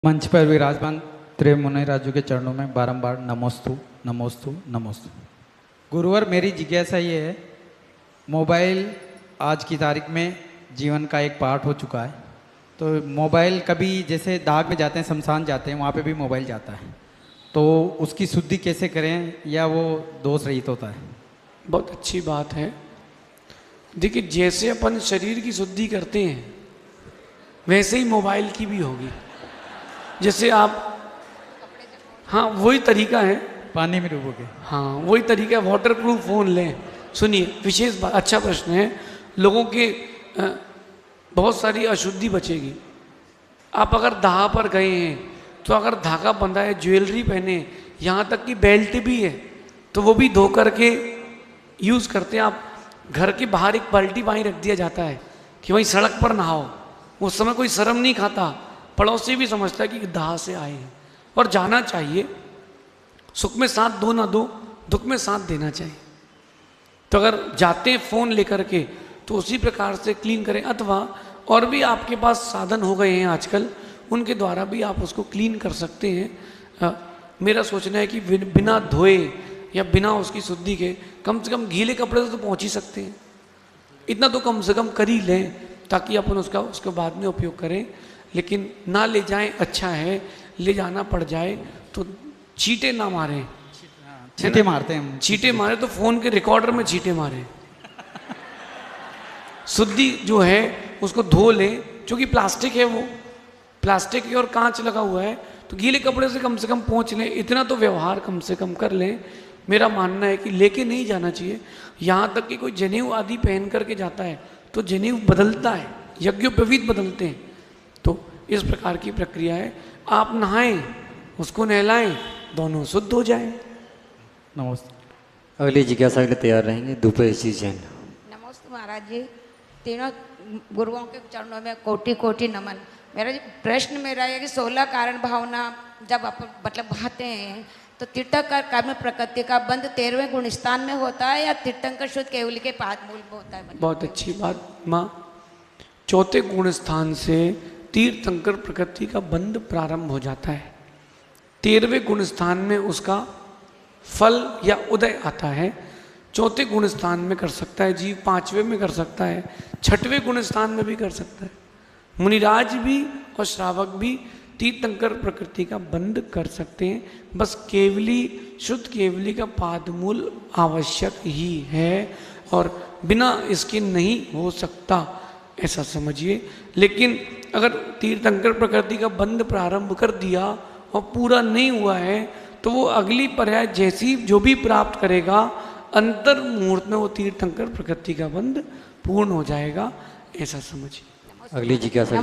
मंच पर विराजमान त्रिमुनि राजू के चरणों में बारंबार नमोस्तु नमोस्तु नमोस्तु। गुरुवर, मेरी जिज्ञासा ये है, मोबाइल आज की तारीख में जीवन का एक पार्ट हो चुका है, तो मोबाइल कभी जैसे दाग में जाते हैं, शमशान जाते हैं, वहाँ पे भी मोबाइल जाता है, तो उसकी शुद्धि कैसे करें या वो दोष रहित होता है? बहुत अच्छी बात है। देखिए, जैसे अपन शरीर की शुद्धि करते हैं वैसे ही मोबाइल की भी होगी। जैसे आप, हाँ वही तरीका है, पानी में डूबोगे। हाँ वही तरीका है, वाटर प्रूफ फ़ोन लें। सुनिए, विशेष बात, अच्छा प्रश्न है। लोगों के बहुत सारी अशुद्धि बचेगी। आप अगर दाह पर गए हैं तो अगर धागा बंधा है, ज्वेलरी पहने, यहाँ तक कि बेल्ट भी है, तो वो भी धो करके यूज़ करते हैं। आप घर के बाहर एक बाल्टी पानी रख दिया जाता है कि वहीं सड़क पर नहाओ, उस समय कोई शर्म नहीं खाता, पड़ोसी भी समझता है कि दाह से आए हैं। और जाना चाहिए, सुख में साथ दो ना दो, दुख में साथ देना चाहिए। तो अगर जाते हैं फ़ोन लेकर के तो उसी प्रकार से क्लीन करें, अथवा और भी आपके पास साधन हो गए हैं आजकल, उनके द्वारा भी आप उसको क्लीन कर सकते हैं। मेरा सोचना है कि बिना धोए या बिना उसकी शुद्धि के कम से कम गीले कपड़े से तो पहुँच ही सकते हैं। इतना तो कम से कम कर ही लें ताकि अपन उसके बाद में उपयोग करें। लेकिन ना ले जाएं, अच्छा है, ले जाना पड़ जाए तो चीटे ना मारें। चीटे मारते हैं, चीटे मारे तो फ़ोन के रिकॉर्डर में चीटे मारें। शुद्धि जो है उसको धो लें, क्योंकि प्लास्टिक है, वो प्लास्टिक है और कांच लगा हुआ है, तो गीले कपड़े से कम पोंछ लें। इतना तो व्यवहार कम से कम कर लें। मेरा मानना है कि लेके नहीं जाना चाहिए। यहाँ तक कि कोई जनेऊ आदि पहन करके जाता है तो जनेऊ बदलता है, यज्ञोपवीत बदलते हैं। तो इस प्रकार की प्रक्रिया है। आप नहाएं, उसको नहलाएं, दोनों शुद्ध हो जाएं। नमस्ते। अगली जिज्ञासा के लिए तैयार रहेंगे दुपेशी जैन। नमस्ते महाराज जी, तीनों गुरुओं के चरणों में कोटि कोटि नमन। मेरा प्रश्न मेरा है कि 16 कारण भावना जब आप मतलब बहाते हैं तो तीर्थंकर कर्म प्रकृति का बंध 13वें गुण स्थान में होता है या तीर्थंकर शुद्ध केवली के पाद मूल में होता है? बहुत अच्छी बात माँ। चौथे गुण स्थान से तीर्थंकर प्रकृति का बंध प्रारंभ हो जाता है। 13वें गुण स्थान में उसका फल या उदय आता है। चौथे गुण स्थान में कर सकता है जीव, 5वें में कर सकता है, 6वें गुण स्थान में भी कर सकता है। मुनिराज भी और श्रावक भी तीर्थंकर प्रकृति का बंध कर सकते हैं। बस केवली, शुद्ध केवली का पादमूल आवश्यक ही है और बिना इसके नहीं हो सकता, ऐसा समझिए। लेकिन अगर तीर्थंकर प्रकृति का बंध प्रारंभ कर दिया और पूरा नहीं हुआ है तो वो अगली पर्याय जैसी जो भी प्राप्त करेगा, अंतर मुहूर्त में वो तीर्थंकर प्रकृति का बंध पूर्ण हो जाएगा, ऐसा समझिए। अगली जिज्ञासा